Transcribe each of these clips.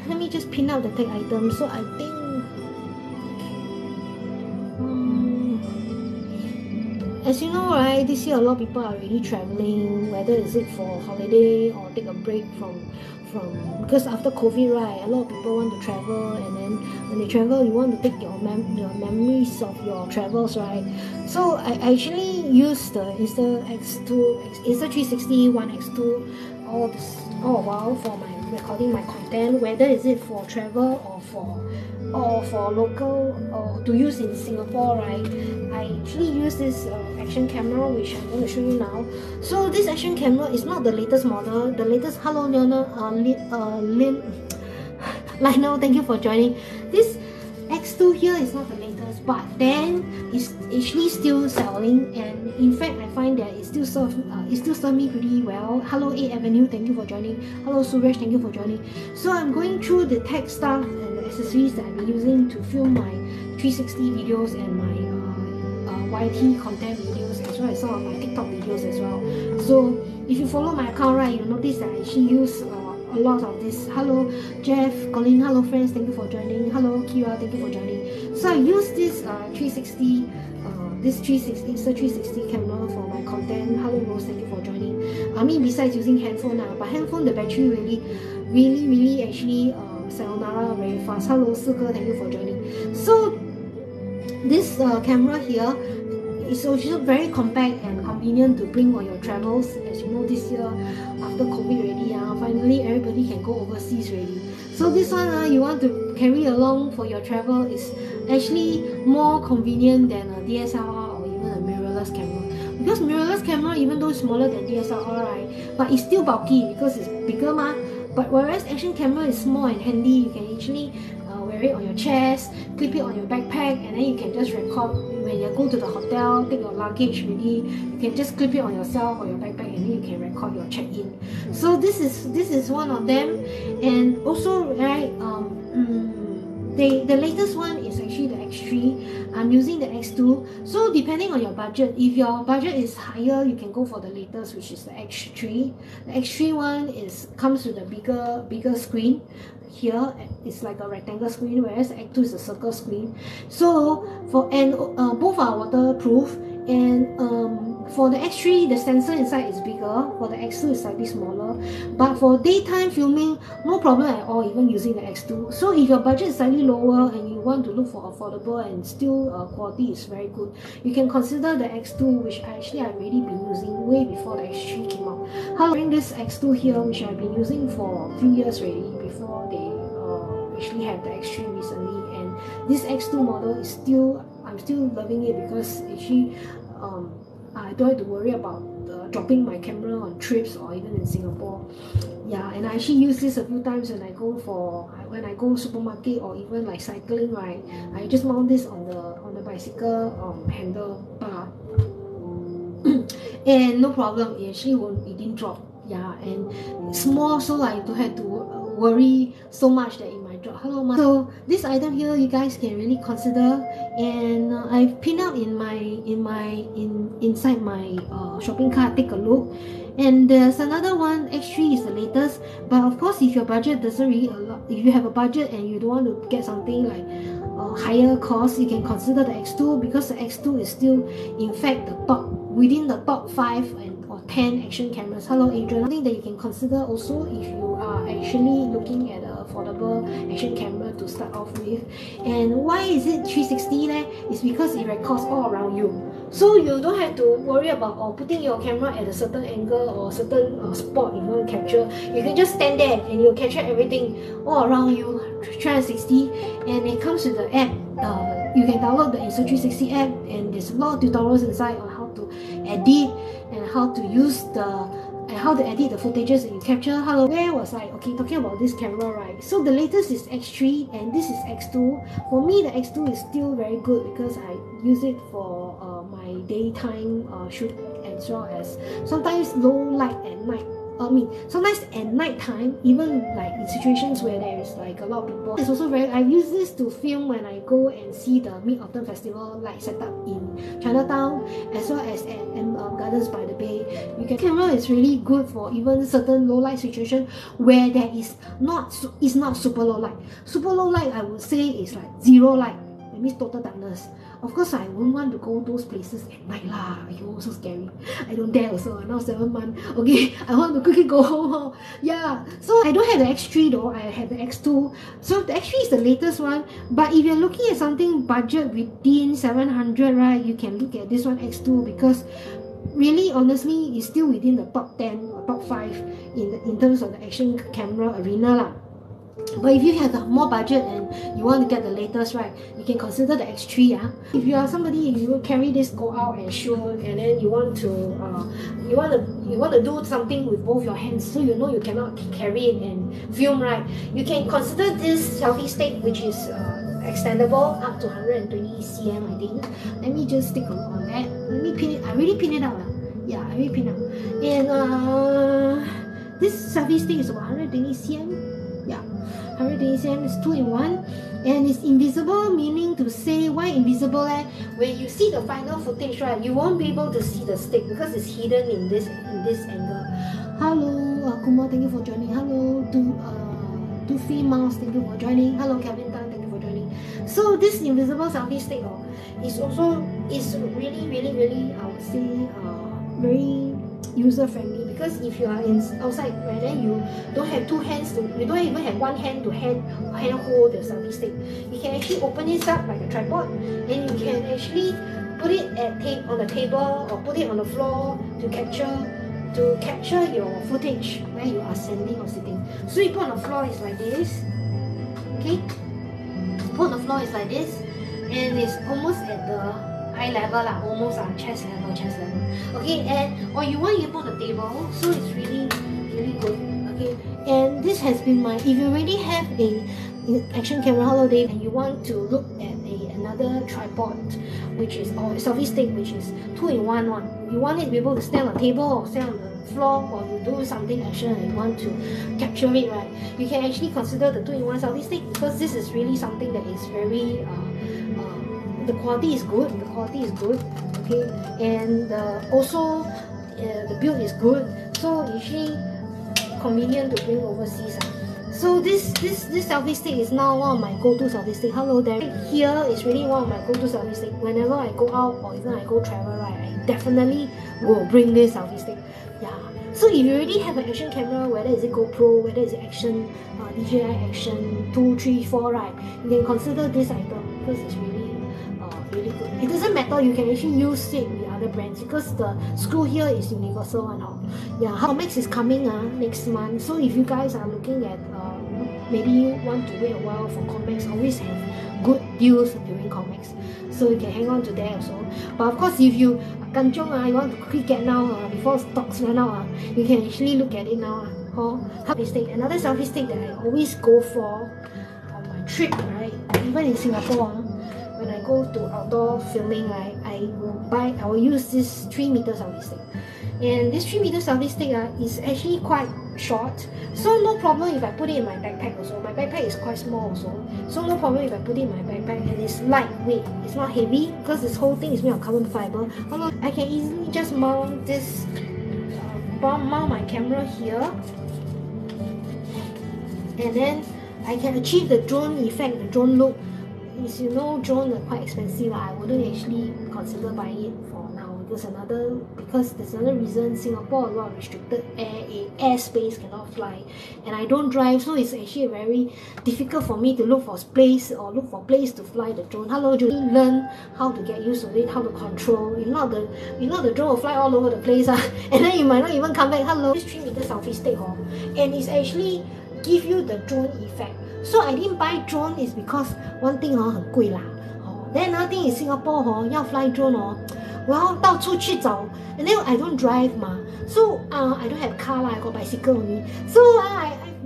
let me just pin out the tag item. So I think as you know, right, this year a lot of people are really traveling, whether is it for holiday or take a break from because after COVID, right, a lot of people want to travel, and then when they travel, you want to take your memories of your travels, right? So I actually use the Insta360 One X2 all a while for my recording my content, whether is it for travel or for local or to use in Singapore, right? I actually use this action camera, which I'm going to show you now. So this action camera is not the latest model. The latest, hello Lionel, Lionel, thank you for joining. This X2 here is not the latest, but then it's actually still selling, and in fact I find that it still serves me pretty well. Hello 8 Avenue, thank you for joining. Hello Suresh, thank you for joining. So I'm going through the tech stuff and the accessories that I've been using to film my 360 videos and my YT content videos, as well as some of my TikTok videos as well. So if you follow my account, right, you'll notice that I actually use a lot of this. Hello Jeff, Colin, hello friends, thank you for joining. Hello Kira, thank you for joining. So I use this 360 Insta360 camera for my content. Hello Rose, thank you for joining. I mean, besides using handphone now, but handphone the battery really actually sayonara very fast. Hello Suka, thank you for joining. So this camera here is also very compact and convenient to bring on your travels. As you know, this year after COVID already, finally everybody can go overseas already. So this one you want to carry along for your travel is actually more convenient than a DSLR or even a mirrorless camera. Because mirrorless camera, even though it's smaller than DSLR, right, but it's still bulky because it's bigger ma. But whereas action camera is small and handy, you can actually wear it on your chest, clip it on your backpack, and then you can just record when you go to the hotel, take your luggage ready. You can just clip it on yourself or your backpack, and then you can record your check-in. So this is one of them. And also, right, the latest one is actually the X3. I'm using the X2. So depending on your budget, if your budget is higher, you can go for the latest, which is the X3. The X3 one comes with a bigger screen. Here it's like a rectangle screen, whereas the X2 is a circle screen. So both are waterproof, and for the X3 the sensor inside is bigger, for the X2 is slightly smaller. But for daytime filming, no problem at all even using the X2. So if your budget is slightly lower and you want to look for affordable and still quality is very good, you can consider the X2, which I've already been using way before the X3 came out. However, this X2 here, which I've been using for a few years already before they actually have the X3 recently, and this X2 model is I'm still loving it because actually I don't have to worry about dropping my camera on trips or even in Singapore. Yeah, and I actually use this a few times when I go supermarket or even like cycling, right? I just mount this on the bicycle handlebar, and no problem, it didn't drop. Yeah, and it's small, so I don't have to worry so much that it might drop. Hello, so this item here you guys can really consider, and I've pinned out inside my shopping cart. Take a look. And there's another one. X3 is the latest, but of course, if your budget doesn't really allow, if you have a budget and you don't want to get something like higher cost, you can consider the X2, because the X2 is still in fact within the top 5 or 10 action cameras. Hello Adrian, something that you can consider also if you are actually looking at an affordable action camera to start off with. And why is it 360 there? It's because it records all around you, so you don't have to worry about putting your camera at a certain angle or certain spot you want to capture. You can just stand there and you'll capture everything all around you 360. And it comes with the app. You can download the Insta360 app, and there's a lot of tutorials inside on how to edit and how to edit the footages that you capture. Hello, where was I? Okay, talking about this camera, right? So the latest is X3 and this is X2. For me, the X2 is still very good because I use it for my daytime shoot, as well as sometimes low light at night I mean, sometimes at night time, even like in situations where there is like a lot of people, it's also very. I use this to film when I go and see the Mid-Autumn Festival like set up in Chinatown, as well as at Gardens by the Bay. Camera is really good for even certain low light situation where there is not super low light. Super low light, I would say, is like zero light. That means total darkness. Of course, I won't want to go those places at night lah. You're so scary. I don't dare also. Now 7 months. Okay, I want to quickly go home. Yeah. So I don't have the X3 though. I have the X2. So the X3 is the latest one. But if you're looking at something budget within 700, right, you can look at this one X2 because really, honestly, it's still within the top 10 or top 5 in terms of the action camera arena lah. But if you have more budget and you want to get the latest, right, you can consider the X3. If you are somebody, you will carry this, go out and shoot, and then you want to do something with both your hands, so you know you cannot carry it and film, right, you can consider this selfie stick, which is extendable up to 120 cm, I think. Let me just stick on that. Let me pin it. I really pin it out. Yeah, I really pin it out. And this selfie stick is about 120 cm. Yeah, 120 cm is 2-in-1, and it's invisible, meaning to say why invisible? When you see the final footage, right, you won't be able to see the stick because it's hidden in this angle. Hello, Kumar, thank you for joining. Hello, Doofy Mouse, thank you for joining. Hello, Kevin Tan, thank you for joining. So this invisible selfie stick is really, I would say, very user-friendly, because if you are outside, right, then you don't have two hands you don't even have one hand to hand hold the selfie stick. You can actually open it up like a tripod, and you can actually put it on the table or put it on the floor to capture your footage where you are standing or sitting. So you put on the floor is like this. Okay, put on the floor is like this, and it's almost at the eye level lah, almost chest level. Okay, and or you want, you put on the table, so it's really good. Okay, and this has been if you already have a action camera holiday and you want to look at another tripod, which is, or a selfie stick, which is 2-in-1 one, you want it to be able to stand on the table or stand on the floor, or you do something action and you want to capture it, right, you can actually consider the 2-in-1 selfie stick, because this is really something that is very the quality is good. Okay, and also the build is good, so usually convenient to bring overseas. So this selfie stick is now one of my go-to selfie stick. Hello there. Here is really one of my go-to selfie stick. Whenever I go out or even I go travel, right, I definitely will bring this selfie stick. Yeah. So if you already have an action camera, whether it's a GoPro, whether it's action DJI Action 2, 3, 4, right, you can consider this item because it's really good. It doesn't matter, you can actually use it with other brands because the screw here is universal one. Yeah, Comex is coming next month, so if you guys are looking at maybe want to wait a while for Comex, always have good deals during Comex, so you can hang on to that also. But of course, if you kanchong you want to quickly get now before stocks run out, you can actually look at it now. Selfie stick, another selfie stick that I always go for on my trip, right, even in Singapore. When I go to outdoor filming, right, I will use this 3-meter selfie stick. And this 3-meter selfie stick is actually quite short, so no problem if I put it in my backpack also. My backpack is quite small also, so no problem if I put it in my backpack, and it's lightweight, it's not heavy because this whole thing is made of carbon fiber. I can easily just mount this, mount my camera here, and then I can achieve the drone effect, the drone look. As you know, drones are quite expensive. I wouldn't actually consider buying it for now because there's another reason. Singapore a lot of restricted airspace, cannot fly, and I don't drive, so it's actually very difficult for me to look for place to fly the drone. Hello, Julie, learn how to get used to it, how to control. If not, the drone will fly all over the place, and then you might not even come back. Hello, this 3-meter selfie stick, and it's actually give you the drone effect. So I didn't buy drone is because one thing 很贵啦。Then another thing in Singapore 要 fly drone 我要到处去找， and then I don't drive so I don't have car lah, I got bicycle only. So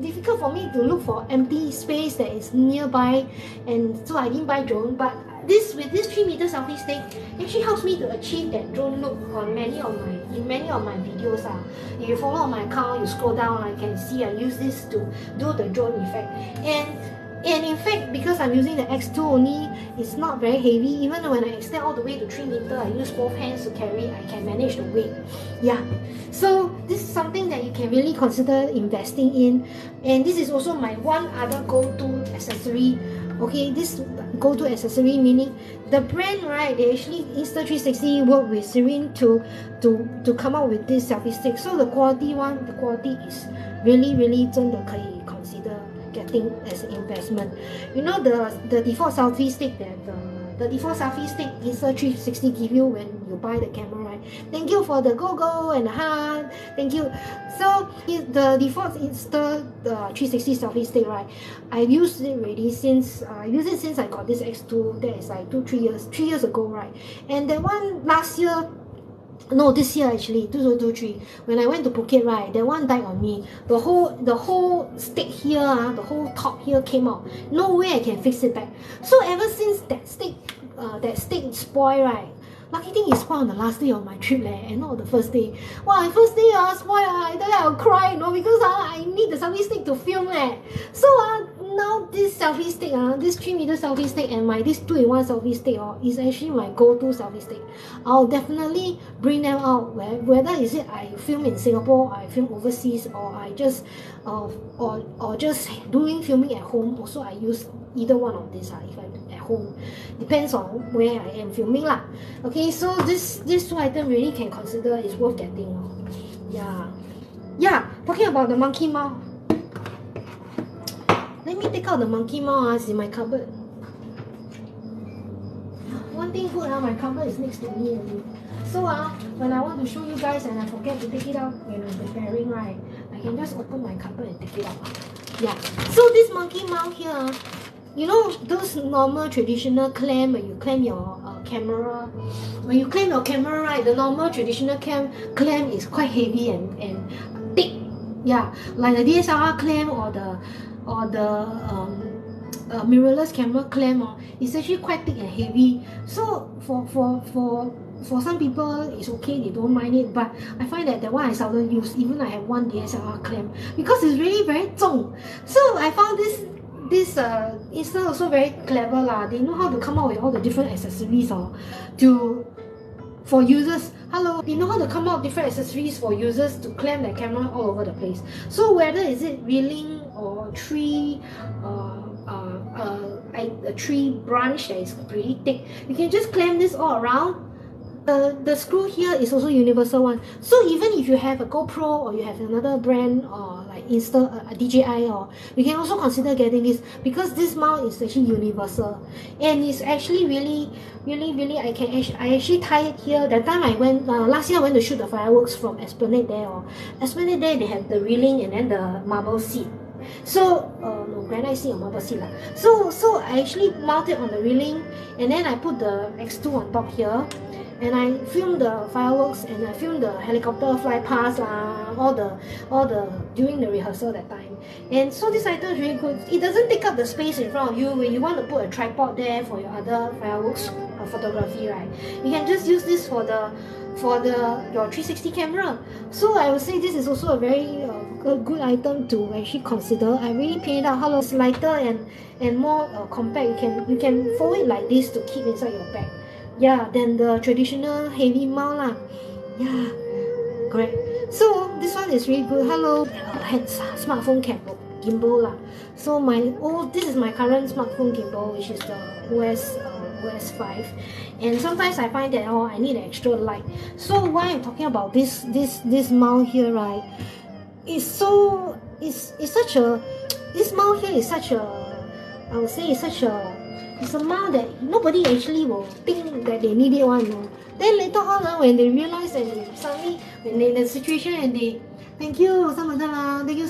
difficult for me to look for empty space that is nearby, and so I didn't buy drone. But with this 3-meter selfie stick, it actually helps me to achieve that drone look on many of my videos. If you follow my account, you scroll down, I can see I use this to do the drone effect. And in fact, because I'm using the X2 only, it's not very heavy. Even when I extend all the way to 3 meter, I use both hands to carry, I can manage the weight. Yeah. So this is something that you can really consider investing in. And this is also my one other go-to accessory. Okay, this go-to accessory meaning the brand, right? They actually Insta360 work with Serene to come up with this selfie stick. So the quality is really 真的可以 consider getting as an investment. You know the default selfie stick that the default selfie stick Insta360 give you when you buy the camera, right? Thank you for the go and the heart. Thank you. So the default Insta360 selfie stick, right? I've used it already since I got this X2. That is like 3 years ago, right? And that one last year. No, this year actually, 2023, when I went to Phuket, right, that one died on me. The whole stick here, the whole top here came out. No way I can fix it back. So ever since that stick spoiled, right, lucky thing is spoiled on the last day of my trip, and not the first day. Wow, first day spoiled, I thought I'll cry, because I need the selfie stick to film, So now this selfie stick, this 3-meter selfie stick and this 2-in-1 selfie stick is actually my go-to selfie stick. I'll definitely bring them out, whether is it I film in Singapore, I film overseas, or I just or just doing filming at home. Also, I use either one of these if I'm at home. Depends on where I am filming lah. Okay, so this 2 items really can consider is worth getting. Yeah. Talking about the monkey mouth. Let me take out the monkey mouth. It's in my cupboard. One thing good, my cupboard is next to me. So when I want to show you guys and I forget to take it out when I'm preparing, right, I can just open my cupboard and take it out. Yeah. So this monkey mouth here, you know those normal traditional clamp when you clamp your camera. When you clamp your camera, right, the normal traditional clamp is quite heavy and thick. Yeah, like the DSLR clamp or the mirrorless camera clamp is actually quite thick and heavy. So for some people it's okay, they don't mind it, but I find that one I seldom use. Even I have one DSLR clamp because it's really very 重. So I found this Insta also very clever lah. They know how to come up with all the different accessories for users. They know how to come up with different accessories for users to clamp their camera all over the place. So whether is it reeling or tree, a tree branch that is pretty thick, you can just clamp this all around. The screw here is also universal one. So even if you have a GoPro or you have another brand or like DJI, or you can also consider getting this because this mount is actually universal and it's actually really I actually tie it here. That time I went last year I went to shoot the fireworks from Esplanade there. Esplanade there they have the reeling and then the marble seat. So no granite seat or marble seat lah. So I actually mount it on the reeling and then I put the X2 on top here. And I filmed the fireworks and I filmed the helicopter fly past all the during the rehearsal that time. And so this item is really good. It doesn't take up the space in front of you when you want to put a tripod there for your other fireworks photography, right? You can just use this for your 360 camera. So I would say this is also a very good item to actually consider. I really paid out. It's lighter and more compact. You can fold it like this to keep inside your bag. Yeah, than the traditional heavy mount lah. Yeah, correct. So this one is really good. Smartphone gimbal lah. So this is my current smartphone gimbal, which is the OS 5. And sometimes I find that I need an extra light. So why I'm talking about this mount here, right? This mount here is such a, I would say it's a mount that nobody actually will think that they need it one. Then later on, when they realize and suddenly when they're in the situation and they thank you so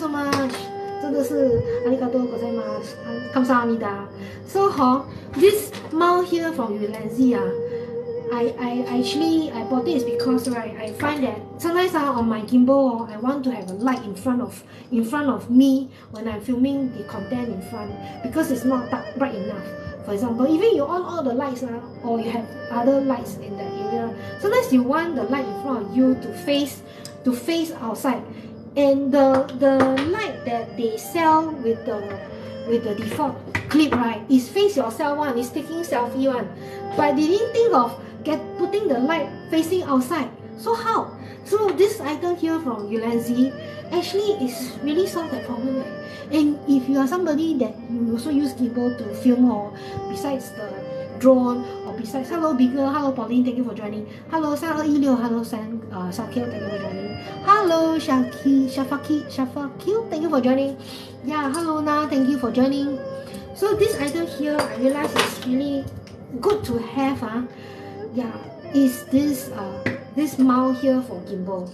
much. 真的是ありがとうございます。감사합니다. So this mount here from Ulanzi, I bought it is because right, I find that sometimes on my gimbal I want to have a light in front of me when I'm filming the content in front, because it's not that bright enough. For example, even you on all the lights or you have other lights in that area, sometimes you want the light in front of you to face outside. And the light that they sell with the default clip, right, is face yourself one, is taking selfie one, but they didn't think of putting the light facing outside. So how? So this item here from Ulanzi actually is really solve that problem, right? And if you are somebody that you also use gimbal to film, or besides the drone, or besides, hello Bigger, hello Pauline, thank you for joining. Hello 3216, hello Shakil, thank you for joining. Hello Shafakil, thank you for joining. Yeah, hello Na, thank you for joining. So this item here, I realize is really good to have. Yeah, is this this mount here for gimbal.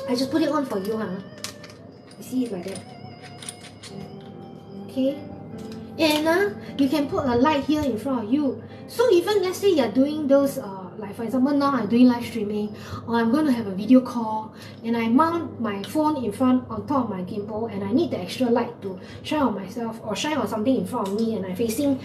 I just put it on for you. You see it like that. Okay, and you can put a light here in front of you. So even let's say you're doing those like for example now I'm doing live streaming, or I'm going to have a video call, and I mount my phone in front on top of my gimbal, and I need the extra light to shine on myself or shine on something in front of me, and I'm facing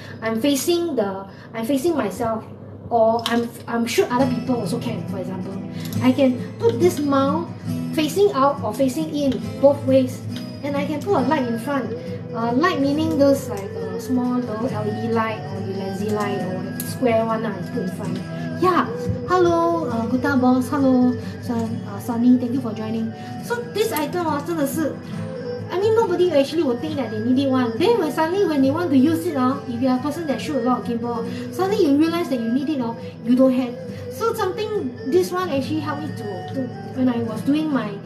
myself, or I'm sure other people also can. For example, I can put this mount facing out or facing in both ways, and I can put a light in front. Light meaning those like small little LED light or Ulanzi light or square one I put in front. Yeah, hello, Guta Boss, hello, Sunny, thank you for joining. So this item 真的是 I mean, nobody actually would think that they need it one. Then when they want to use it, if you are a person that shoot a lot of gimbal, suddenly you realize that you need it, you don't have. So this one actually helped me to when I was doing my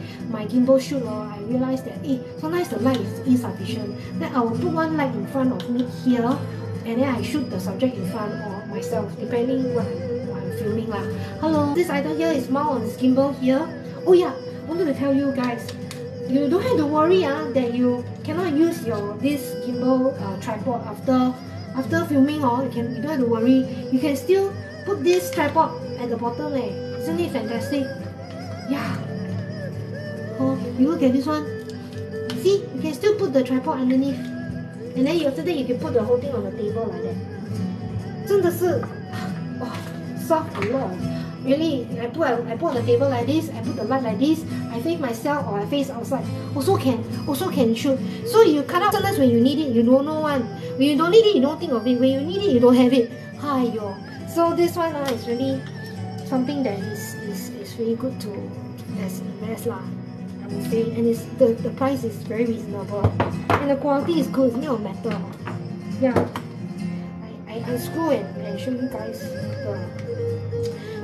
gimbal shoot, I realized that sometimes the light is insufficient. Then I will put one light in front of me here, and then I shoot the subject in front or myself, depending what I'm filming lah. Hello, this item here is mount on this gimbal here. Oh yeah, I wanted to tell you guys, you don't have to worry that you cannot use this gimbal tripod after filming. You don't have to worry. You can still put this tripod at the bottom. Isn't it fantastic? Yeah. Oh, you look at this one. See, you can still put the tripod underneath, and then after that you can put the whole thing on the table like that. 真的是 soft a lot. Really, I put on the table like this, I put the light like this, I face myself or I face outside. Also can shoot. So you cut out sometimes when you need it, you don't know one. When you don't need it, you don't think of it. When you need it, you don't have it. Hiyo. So this one is really something that is really good to invest lah, I would say. And the price is very reasonable. And the quality is good, it's made of metal. Yeah. I screw and show you guys.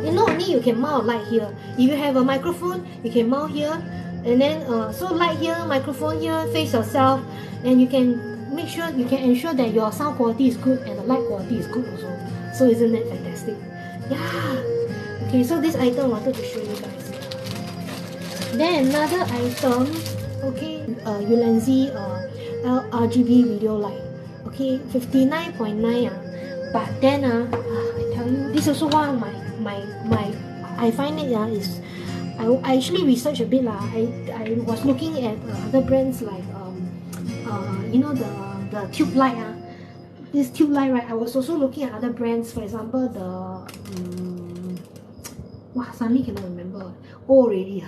And not only you can mount a light here. If you have a microphone, you can mount here, and then so light here, microphone here, face yourself, and you can ensure that your sound quality is good and the light quality is good also. So isn't that fantastic? Yeah. Okay, so this item I wanted to show you guys. Then another item, okay, Ulanzi RGB video light. Okay, 59.9 but then I tell you, this is also one of my I find it is I actually researched a bit lah. I was looking at other brands like you know the tube light this tube light, right? I was also looking at other brands, for example suddenly cannot remember. Already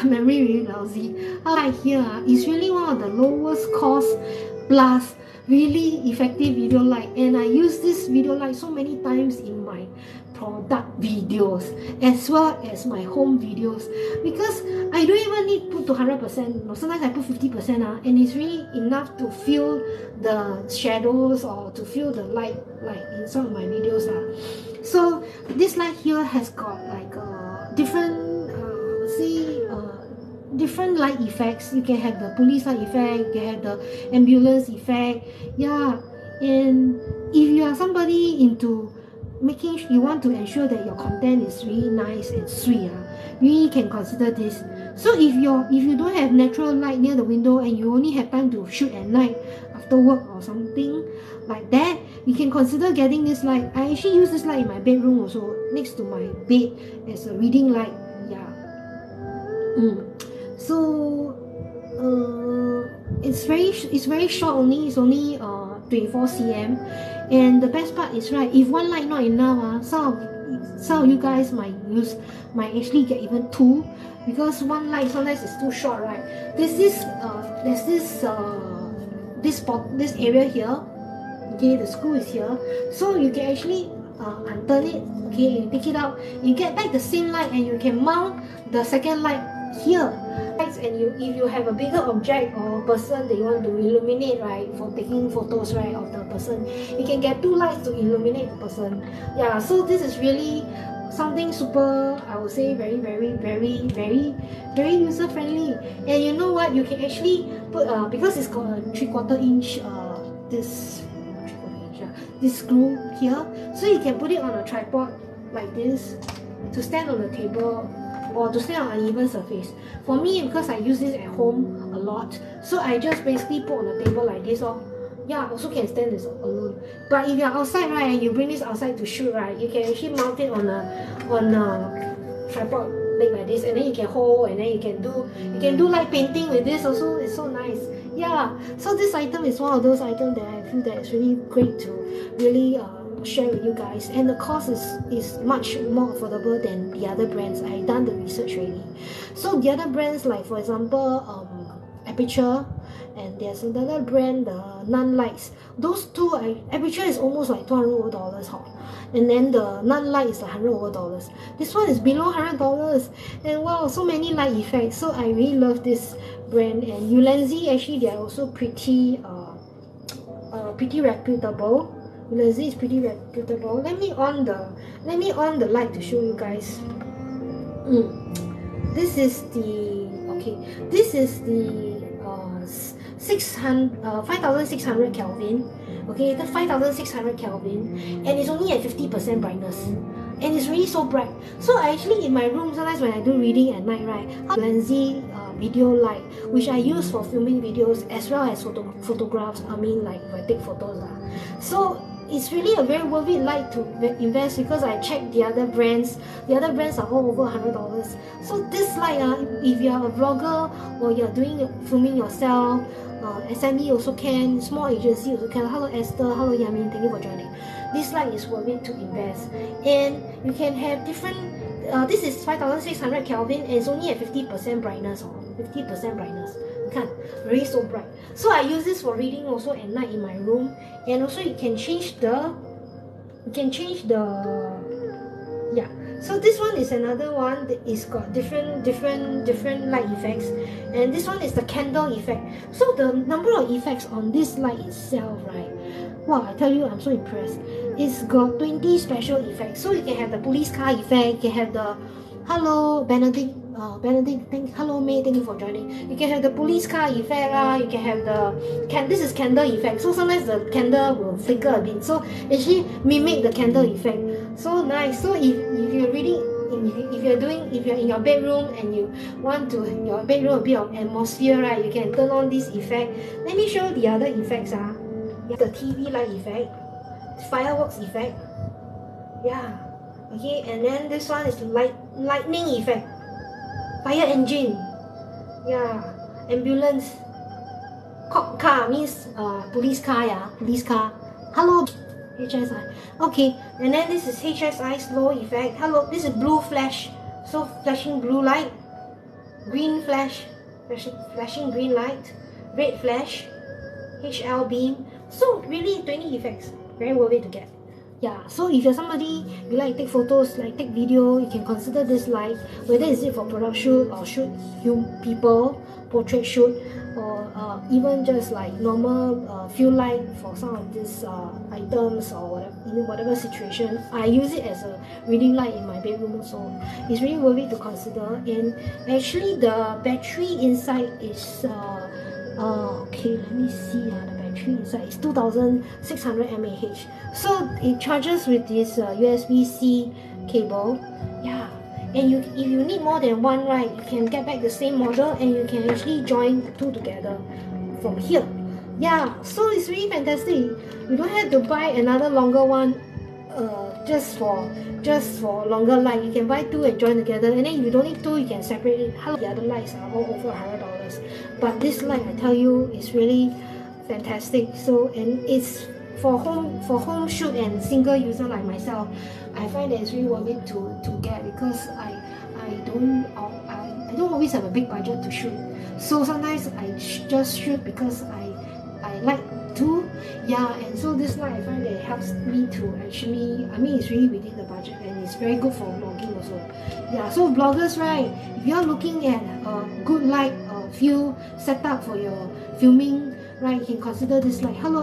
memory really lousy. Light here is really one of the lowest cost plus really effective video light, and I use this video light so many times in my product videos as well as my home videos, because I don't even need to put to 100%. Sometimes I put 50%, and it's really enough to feel the shadows or to feel the light like in some of my videos. So this light here has got like different different light effects. You can have the police light effect, you can have the ambulance effect. Yeah, and if you are somebody into you want to ensure that your content is really nice and sweet, you can consider this. So if you don't have natural light near the window and you only have time to shoot at night after work or something like that, you can consider getting this light. I actually use this light in my bedroom also, next to my bed as a reading light. Yeah. So it's very short only. It's only 24 cm, and the best part is, right, if one light not enough, some of you guys might actually get even two, because one light sometimes is too short, right? There's this area here. Okay, the screw is here, so you can actually unturn it. Okay, and take it out. You get back the same light, and you can mount the second light here. And if you have a bigger object or person that you want to illuminate, right, for taking photos, right, of the person, you can get two lights to illuminate the person. Yeah, so this is really something super, I would say, very user friendly. And you know what, you can actually put because it's got a 3/4 inch this screw here, so you can put it on a tripod like this to stand on the table or to stand on an uneven surface. For me, because I use this at home a lot, so I just basically put on the table like this. Yeah, also can stand this alone. But if you're outside, right, and you bring this outside to shoot, right, you can actually mount it on a tripod leg like this, and then you can hold, and then you can do light painting with this also. It's so nice. Yeah, so this item is one of those items that I feel that it's really great to really share with you guys, and the cost is much more affordable than the other brands. I've done the research already. So the other brands, like for example Aperture, and there's another brand, the Nun Lights. Those two, Aperture is almost like $200 over, and then the Nun Light is $100 over. This one is below $100, and wow, so many light effects. So I really love this brand. And Ulanzi, actually, they are also pretty reputable. Ulanzi is pretty reputable. Let me on the light to show you guys. This is the 5600 Kelvin. Okay, the 5600 Kelvin, and it's only at 50% brightness, and it's really so bright. So I actually, in my room, sometimes when I do reading at night, right, Lenzi video light, which I use for filming videos as well as photographs. I mean, like if I take photos. So it's really a very worth it light to invest, because I checked the other brands. The other brands are all over $100. So this light, if you are a vlogger or you're doing filming yourself, SME also can, small agency also can. Hello Esther, hello Yamin, thank you for joining. This light is worth it to invest, and you can have different. This is 5600 Kelvin, and it's only at 50% brightness. 50% brightness. Very so bright. So I use this for reading also at night in my room, and also you can change the. Yeah. So this one is another one that is got different light effects, and this one is the candle effect. So the number of effects on this light itself, right? Wow, I tell you, I'm so impressed. It's got 20 special effects. So you can have the police car effect, you can have the hello Benedict, hello May, thank you for joining. You can have the police car effect, you can have the this is candle effect. So sometimes the candle will flicker a bit, so actually mimic the candle effect. So nice. So if you're reading, if you're in your bedroom and you want to your bedroom a bit of atmosphere, right, you can turn on this effect. Let me show you the other effects. The TV light effect, fireworks effect. Yeah. Okay, and then this one is lightning effect, fire engine. Yeah, ambulance. Cop car means police car. Yeah, police car. Hello. HSI. Okay, and then this is HSI slow effect. Hello, this is blue flash. So flashing blue light, green flash, flashing green light, red flash, HL beam. So really 20 effects. Very worth it to get. Yeah, so if you're somebody you like to take photos, like take video, you can consider this light, whether is it for product shoot or shoot people, portrait shoot, or even just like normal field light for some of these items or whatever situation. I use it as a reading light in my bedroom, so it's really worth it to consider. And actually the battery inside is okay, let me see. The battery inside is 2600 mAh, so it charges with this USB-C cable. Yeah, and if you need more than one, right, you can get back the same model, and you can actually join two together from here. Yeah, so it's really fantastic. You don't have to buy another longer one just for longer light. You can buy two and join together, and then if you don't need two, you can separate it. Hello, the other lights are all over $100, but this light, I tell you, is really fantastic. So, and it's for home shoot and single user like myself. I find that it's really worth it to get, because I don't always have a big budget to shoot. So sometimes I just shoot because I like to, yeah. And so this light, I find that it helps me to actually, I mean, it's really within the budget, and it's very good for vlogging also. Yeah, so vloggers, right, if you're looking at a good light view setup for your filming, right, you can consider this light. Hello,